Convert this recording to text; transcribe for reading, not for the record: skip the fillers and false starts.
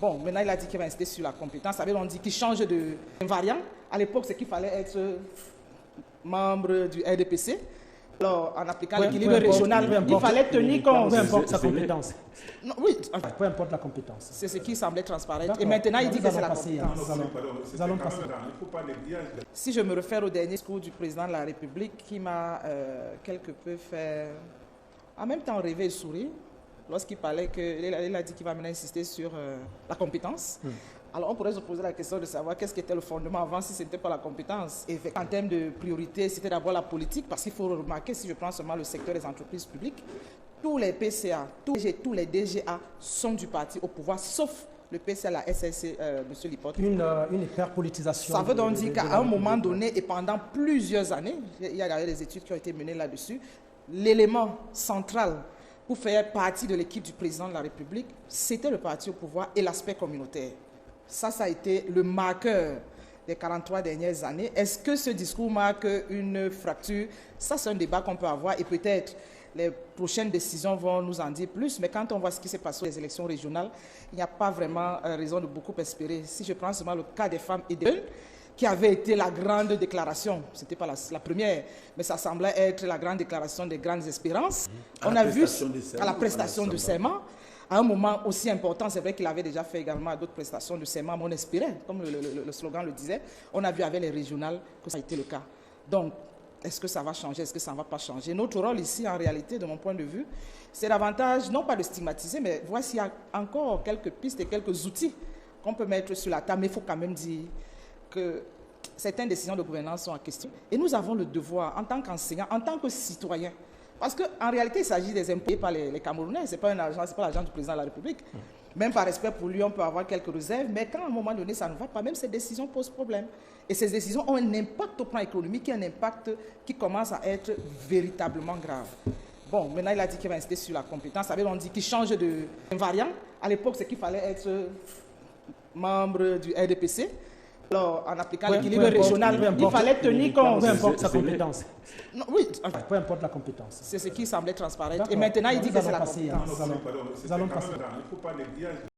Bon, maintenant il a dit qu'il va insister sur la compétence. Ça veut dire on dit qu'il change de variant. À l'époque, c'est qu'il fallait être membre du RDPC. Alors, en appliquant l'équilibre régional, il fallait tenir compte. Peu importe sa compétence. Non, oui, Peu importe la compétence. c'est ce qui semblait transparaître. Et maintenant, il dit que c'est la compétence. Nous allons passer. Si je me réfère au dernier discours du président de la République qui m'a quelque peu fait, en même temps, rêver et sourire, lorsqu'il parlait il a dit qu'il va maintenant insister sur la compétence. Alors, on pourrait se poser la question de savoir qu'est-ce qui était le fondement avant si ce n'était pas la compétence. Et en termes de priorité, c'était d'abord la politique, parce qu'il faut remarquer, si je prends seulement le secteur des entreprises publiques, tous les PCA, tous les DGA sont du parti au pouvoir, sauf le PCA, la SSC, M. Lipotte. Une hyperpolitisation. Ça veut donc dire qu'à un moment donné et pendant plusieurs années, il y a d'ailleurs des études qui ont été menées là-dessus, l'élément central pour faire partie de l'équipe du président de la République, c'était le parti au pouvoir et l'aspect communautaire. Ça a été le marqueur des 43 dernières années. Est-ce que ce discours marque une fracture? Ça, c'est un débat qu'on peut avoir et peut-être les prochaines décisions vont nous en dire plus. Mais quand on voit ce qui s'est passé aux élections régionales, il n'y a pas vraiment raison de beaucoup espérer. Si je prends seulement le cas des femmes et des jeunes, qui avait été la grande déclaration, ce n'était pas la première, mais ça semblait être la grande déclaration des grandes espérances. On a vu à la prestation de serment, à un moment aussi important, c'est vrai qu'il avait déjà fait également d'autres prestations de serment, mais on espérait, comme le slogan le disait, on a vu avec les régionales que ça a été le cas. Donc, est-ce que ça va changer, est-ce que ça ne va pas changer? Notre rôle ici, en réalité, de mon point de vue, c'est davantage, non pas de stigmatiser, mais voir s'il y a encore quelques pistes et quelques outils qu'on peut mettre sur la table, mais il faut quand même dire que certaines décisions de gouvernance sont en question. Et nous avons le devoir, en tant qu'enseignants, en tant que citoyens, parce qu'en réalité, il s'agit des impayés par les Camerounais, ce n'est pas un agent, ce n'est pas l'agent du président de la République. Même par respect pour lui, on peut avoir quelques réserves, mais quand à un moment donné, ça ne va pas, même ces décisions posent problème. Et ces décisions ont un impact au plan économique, un impact qui commence à être véritablement grave. Bon, maintenant, il a dit qu'il va insister sur la compétence. Ça veut dire on dit qu'il change de variant. À l'époque, c'est qu'il fallait être membre du RDPC. Alors, en appliquant l'équilibre régional, il fallait tenir compte. Peu importe sa compétence. Non, oui, Peu importe la compétence. c'est ce qui semblait transparaître. Et maintenant, il dit que c'est la compétence. Nous allons passer.